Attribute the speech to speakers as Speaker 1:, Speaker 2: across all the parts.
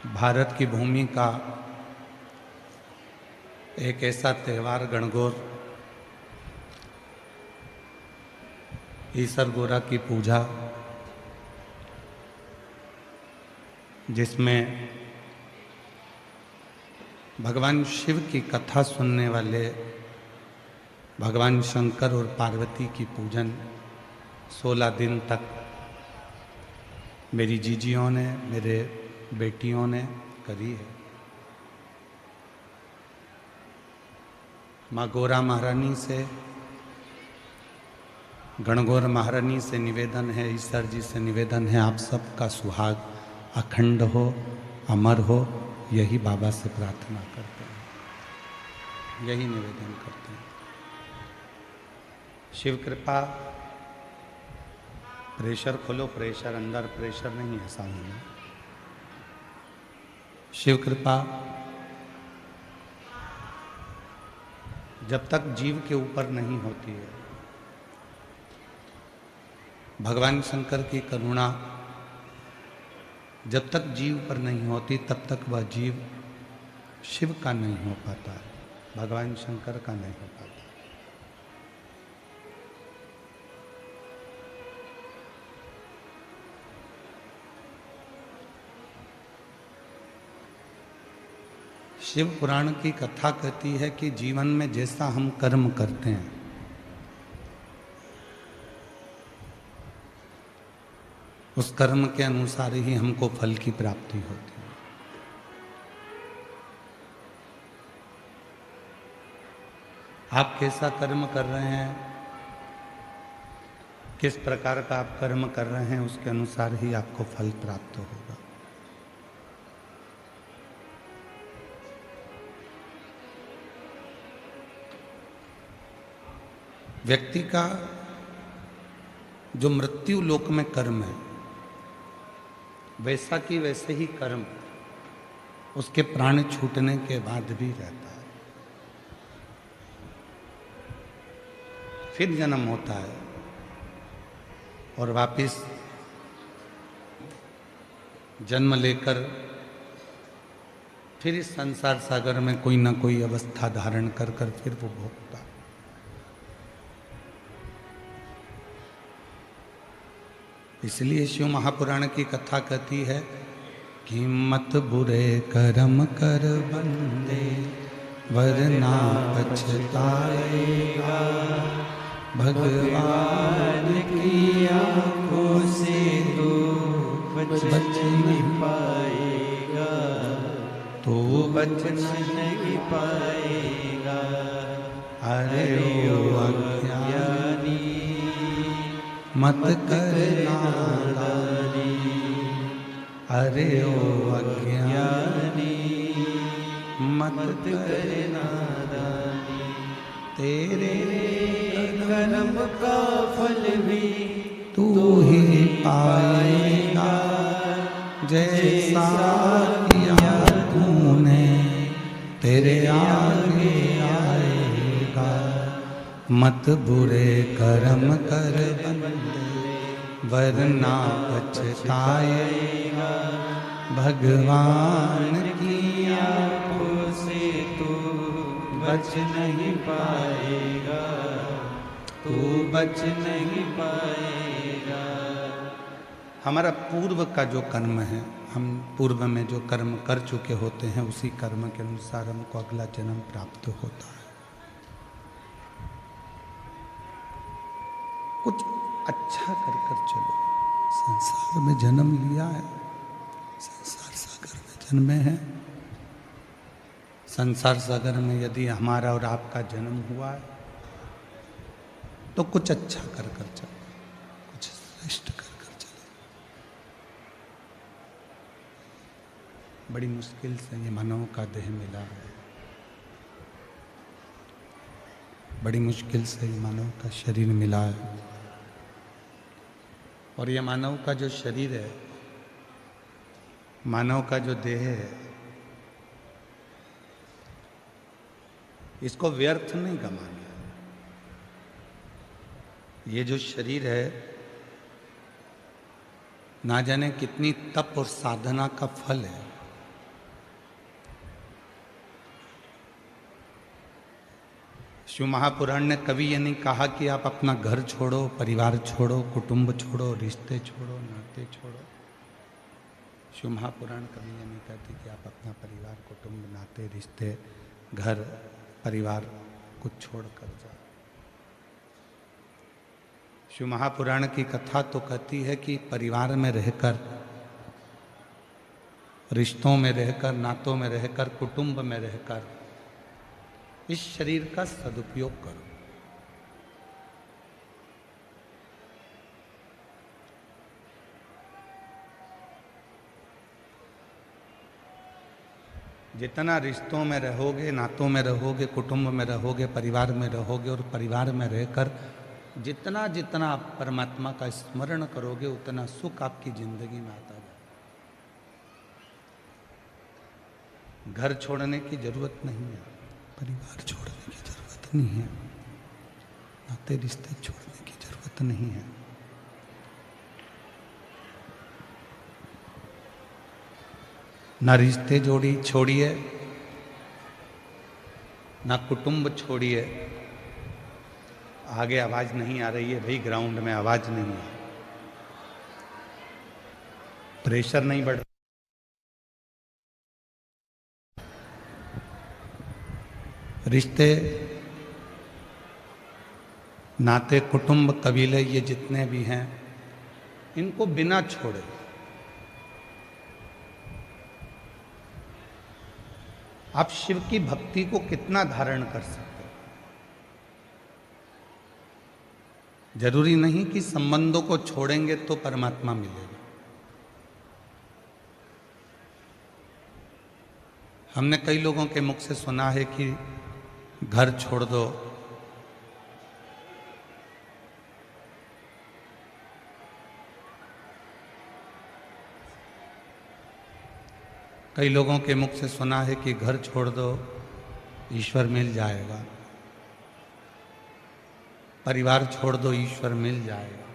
Speaker 1: भारत की भूमि का एक ऐसा त्यौहार गणगौर ईसर गोरा की पूजा, जिसमें भगवान शिव की कथा सुनने वाले भगवान शंकर और पार्वती की पूजन 16 दिन तक मेरी जीजियों ने, मेरे बेटियों ने करी है। माँ गोरा महारानी से, गणगौर महारानी से निवेदन है, ईश्वर जी से निवेदन है, आप सबका सुहाग अखंड हो, अमर हो, यही बाबा से प्रार्थना करते हैं, यही निवेदन करते हैं। शिव कृपा, प्रेशर खोलो, प्रेशर अंदर, प्रेशर नहीं है सामने। शिव कृपा जब तक जीव के ऊपर नहीं होती है, भगवान शंकर की करुणा जब तक जीव पर नहीं होती, तब तक वह जीव शिव का नहीं हो पाता है, भगवान शंकर का नहीं हो पाता। शिव पुराण की कथा कहती है कि जीवन में जैसा हम कर्म करते हैं, उस कर्म के अनुसार ही हमको फल की प्राप्ति होती है। आप कैसा कर्म कर रहे हैं, किस प्रकार का आप कर्म कर रहे हैं, उसके अनुसार ही आपको फल प्राप्त होगा। व्यक्ति का जो मृत्यु लोक में कर्म है, वैसा कि वैसे ही कर्म उसके प्राण छूटने के बाद भी रहता है। फिर जन्म होता है और वापिस जन्म लेकर फिर इस संसार सागर में कोई ना कोई अवस्था धारण कर फिर वो भोगता है। इसलिए शिव महापुराण की कथा कहती है कि मत बुरे कर्म कर बंदे, वरना पछताएगा, भगवान की आंखों से तो बच नहीं पाएगा, तो बच नहीं पाएगा। अरे ओ अज्ञानी मत कर नादानी, अरे ओ अज्ञानी मत कर नादानी, तेरे कर्म का फल भी तू ही पाएगा, जैसा किया तूने तेरे आगे आएगा। मत बुरे कर्म कर बंदे, वरना पछताएगा, भगवान की आंखों से तू बच नहीं पाएगा, तू बच नहीं पाएगा। हमारा पूर्व का जो कर्म है, हम पूर्व में जो कर्म कर चुके होते हैं, उसी कर्म के अनुसार हमको अगला जन्म प्राप्त होता है। कुछ अच्छा कर चलो। संसार में जन्म लिया है, संसार सागर में जन्मे हैं। संसार सागर में यदि हमारा और आपका जन्म हुआ है, तो कुछ अच्छा कर चलो, कुछ श्रेष्ठ कर चलो। बड़ी मुश्किल से ये मानव का देह मिला है, बड़ी मुश्किल से ये मानव का शरीर मिला है। और ये मानव का जो शरीर है, मानव का जो देह है, इसको व्यर्थ नहीं गंवाना। ये जो शरीर है, ना जाने कितनी तप और साधना का फल है।
Speaker 2: शिव महापुराण ने कभी ये नहीं कहा कि आप अपना घर छोड़ो, परिवार छोड़ो, कुटुंब छोड़ो, रिश्ते छोड़ो, नाते छोड़ो। शिव महापुराण कभी ये नहीं कहती कि आप अपना परिवार, कुटुंब, नाते, रिश्ते, घर, परिवार कुछ छोड़ कर जाओ। शिव महापुराण की कथा तो कहती है कि परिवार में रहकर, रिश्तों में रहकर, नातों में रहकर, कुटुंब में रहकर इस शरीर का सदुपयोग करो। जितना रिश्तों में रहोगे, नातों में रहोगे, कुटुंब में रहोगे, परिवार में रहोगे और परिवार में रहकर जितना जितना आप परमात्मा का स्मरण करोगे उतना सुख आपकी जिंदगी में आता जाएगा। घर छोड़ने की जरूरत नहीं है, परिवार छोड़ने की जरूरत नहीं है, नाते रिश्ते छोड़ने की जरूरत नहीं है। ना रिश्ते छोड़िए, ना कुटुंब छोड़िए। आगे आवाज नहीं आ रही है भाई, ग्राउंड में आवाज नहीं है, प्रेशर नहीं बढ़। रिश्ते, नाते, कुटुंब, कबीले, ये जितने भी हैं, इनको बिना छोड़े आप शिव की भक्ति को कितना धारण कर सकते हो। जरूरी नहीं कि संबंधों को छोड़ेंगे तो परमात्मा मिलेगा। हमने कई लोगों के मुख से सुना है कि घर छोड़ दो, कई लोगों के मुख से सुना है कि घर छोड़ दो ईश्वर मिल जाएगा, परिवार छोड़ दो ईश्वर मिल जाएगा।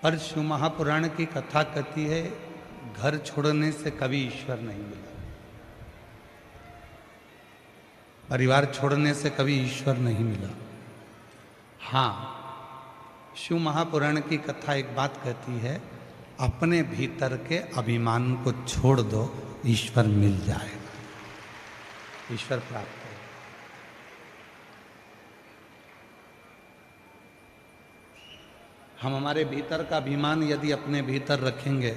Speaker 2: पर शिव महापुराण की कथा कहती है घर छोड़ने से कभी ईश्वर नहीं मिला, परिवार छोड़ने से कभी ईश्वर नहीं मिला। हाँ, शिव महापुराण की कथा एक बात कहती है, अपने भीतर के अभिमान को छोड़ दो, ईश्वर मिल जाएगा, ईश्वर प्राप्त है। हम हमारे भीतर का अभिमान यदि अपने भीतर रखेंगे,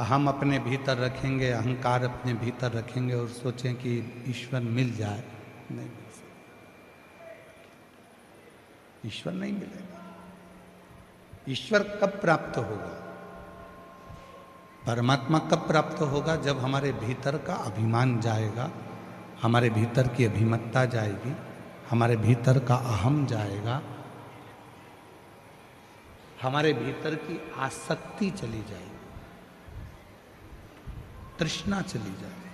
Speaker 2: हम अपने भीतर रखेंगे, अहंकार अपने भीतर रखेंगे और सोचें कि ईश्वर मिल जाए, नहीं मिल सकता, ईश्वर नहीं मिलेगा। ईश्वर कब प्राप्त होगा, परमात्मा कब प्राप्त होगा? जब हमारे भीतर का अभिमान जाएगा, हमारे भीतर की अभिमत्ता जाएगी, हमारे भीतर का अहम जाएगा, हमारे भीतर की आसक्ति चली जाएगी, तृष्णा चली जाएगी।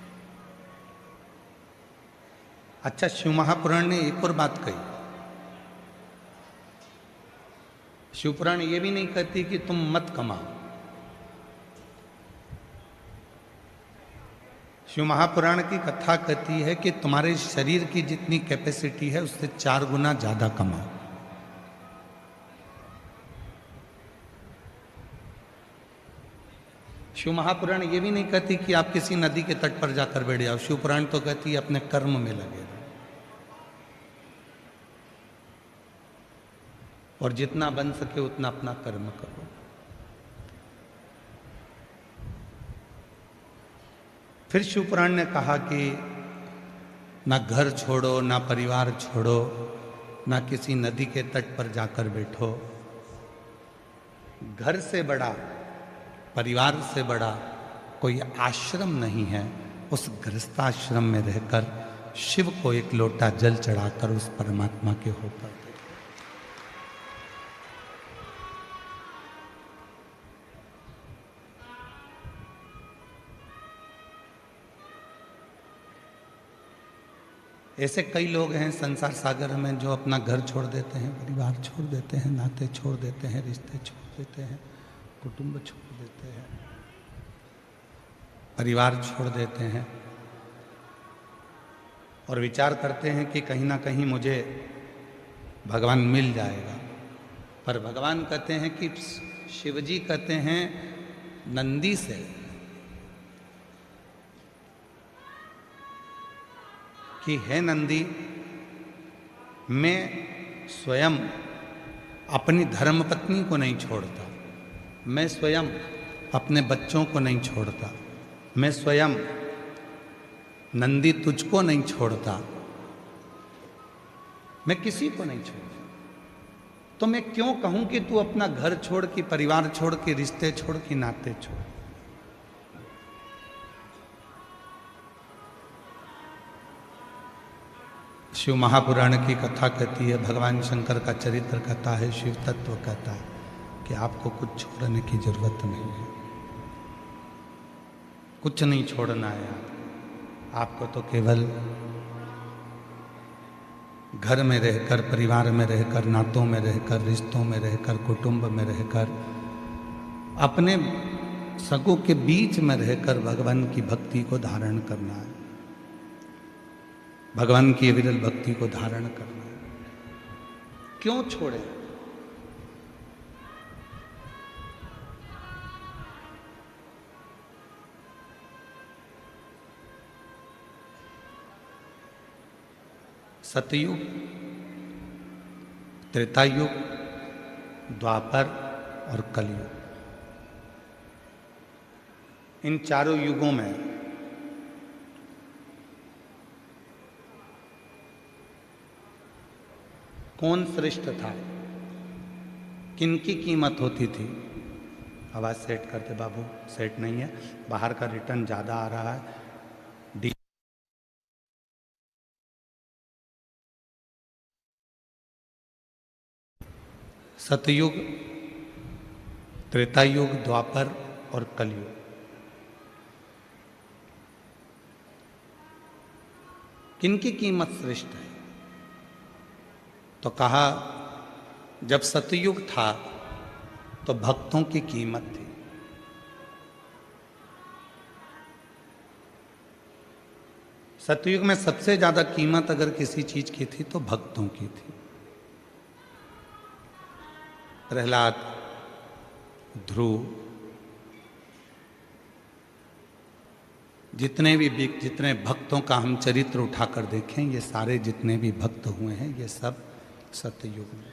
Speaker 2: अच्छा, शिव महापुराण ने एक और बात कही। शिवपुराण ये भी नहीं कहती कि तुम मत कमाओ। शिव महापुराण की कथा कहती है कि तुम्हारे शरीर की जितनी कैपेसिटी है उससे 4 गुना ज्यादा कमाओ। शिव महापुराण ये भी नहीं कहती कि आप किसी नदी के तट पर जाकर बैठ जाओ। शिवपुराण तो कहती है अपने कर्म में लगे रहो और जितना बन सके उतना अपना कर्म करो। फिर शिवपुराण ने कहा कि ना घर छोड़ो, ना परिवार छोड़ो, ना किसी नदी के तट पर जाकर बैठो। घर से बड़ा, परिवार से बड़ा कोई आश्रम नहीं है। उस गृहस्थाश्रम में रहकर शिव को एक लोटा जल चढ़ाकर उस परमात्मा के होकर दे। ऐसे कई लोग हैं संसार सागर में जो अपना घर छोड़ देते हैं, परिवार छोड़ देते हैं, नाते छोड़ देते हैं, रिश्ते छोड़ देते हैं, कुटुंब छोड़ देते हैं, परिवार छोड़ देते हैं और विचार करते हैं कि कहीं ना कहीं मुझे भगवान मिल जाएगा। पर भगवान कहते हैं कि शिवजी कहते हैं नंदी से कि हे नंदी, मैं स्वयं अपनी धर्मपत्नी को नहीं छोड़ता, मैं स्वयं अपने बच्चों को नहीं छोड़ता, मैं स्वयं नंदी तुझको नहीं छोड़ता, मैं किसी को नहीं छोड़ता। तो मैं क्यों कहूं कि तू अपना घर छोड़ के, परिवार छोड़ के, रिश्ते छोड़ के, नाते छोड़। शिव महापुराण की कथा कहती है, भगवान शंकर का चरित्र कहता है, शिव तत्व कहता है कि आपको कुछ छोड़ने की जरूरत नहीं है, कुछ नहीं छोड़ना है। आपको तो केवल घर में रहकर, परिवार में रहकर, नातों में रहकर, रिश्तों में रहकर, कुटुंब में रहकर, अपने सगों के बीच में रहकर भगवान की भक्ति को धारण करना है, भगवान की विरल भक्ति को धारण करना है। क्यों छोड़े? सतयुग, त्रेतायुग, द्वापर और कलयुग, इन चारों युगों में कौन श्रेष्ठ था? किनकी कीमत होती थी? आवाज सेट करते बाबू, सेट नहीं है, बाहर का रिटर्न ज्यादा आ रहा है। सतयुग, त्रेतायुग, द्वापर और कलयुग, किनकी कीमत श्रेष्ठ है? तो कहा जब सतयुग था तो भक्तों की कीमत थी। सतयुग में सबसे ज्यादा कीमत अगर किसी चीज की थी तो भक्तों की थी। प्रहलाद, ध्रुव, जितने भक्तों का हम चरित्र उठाकर देखें, ये सारे जितने भी भक्त हुए हैं ये सब सतयुग में,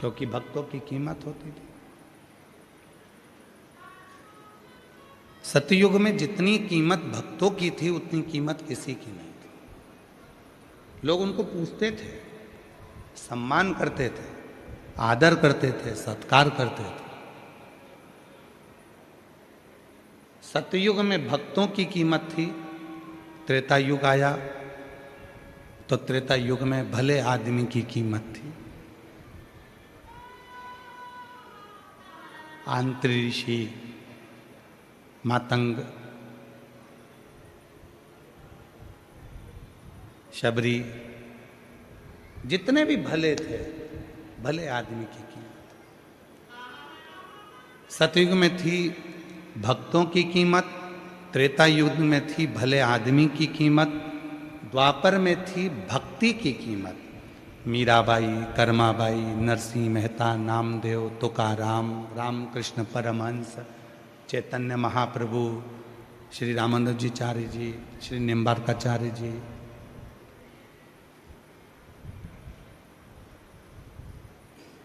Speaker 2: क्योंकि भक्तों की कीमत होती थी। सतयुग में जितनी कीमत भक्तों की थी उतनी कीमत किसी की नहीं थी। लोग उनको पूछते थे, सम्मान करते थे, आदर करते थे, सत्कार करते थे। सतयुग में भक्तों की कीमत थी। त्रेता युग आया तो त्रेता युग में भले आदमी की कीमत थी। आंत्री ऋषि, मातंग, शबरी, जितने भी भले थे, भले आदमी की कीमत। सतयुग में थी भक्तों की कीमत, त्रेता युग में थी भले आदमी की कीमत, द्वापर में थी भक्ति की कीमत। मीराबाई, कर्माबाई, नरसिंह मेहता, नामदेव, तुकाराम, रामकृष्ण परमहंस, चैतन्य महाप्रभु, श्री रामानंद जी चार्य जी, श्री निम्बारकाचार्य जी,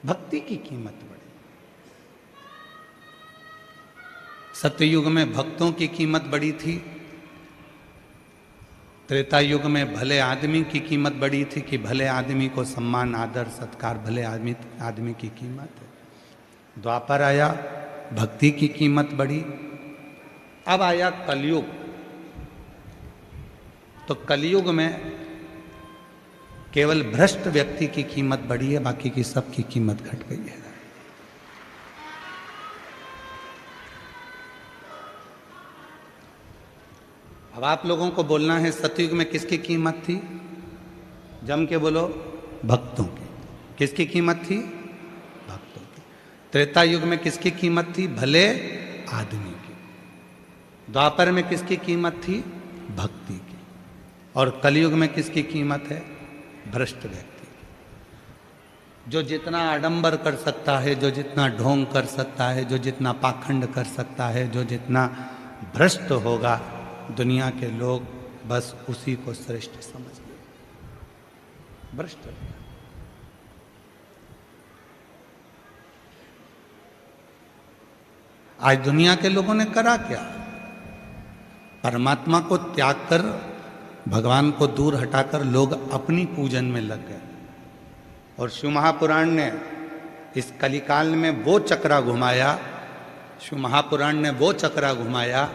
Speaker 2: भक्ति की कीमत बढ़ी। सत्ययुग में भक्तों की कीमत बड़ी थी, त्रेता युग में भले आदमी की कीमत बड़ी थी कि भले आदमी को सम्मान, आदर, सत्कार, भले आदमी की कीमत है। द्वापर आया, भक्ति की कीमत बढ़ी। अब आया कलयुग, तो कलयुग में केवल भ्रष्ट व्यक्ति की कीमत बढ़ी है, बाकी की सबकी कीमत घट गई है। अब आप लोगों को बोलना है सतयुग में किसकी कीमत थी? जम के बोलो, भक्तों की। किसकी कीमत थी? भक्तों की। त्रेता युग में किसकी कीमत थी? भले आदमी की। द्वापर में किसकी कीमत थी? भक्ति की। और कलयुग में किसकी कीमत है? भ्रष्ट व्यक्ति। जो जितना आडंबर कर सकता है, जो जितना ढोंग कर सकता है, जो जितना पाखंड कर सकता है, जो जितना भ्रष्ट होगा, दुनिया के लोग बस उसी को श्रेष्ठ समझ लें। भ्रष्ट। आज दुनिया के लोगों ने करा क्या? परमात्मा को त्याग कर, भगवान को दूर हटाकर लोग अपनी पूजन में लग गए। और शिव महापुराण ने इस कलिकाल में वो चक्रा घुमाया, शिव महापुराण ने वो चक्रा घुमाया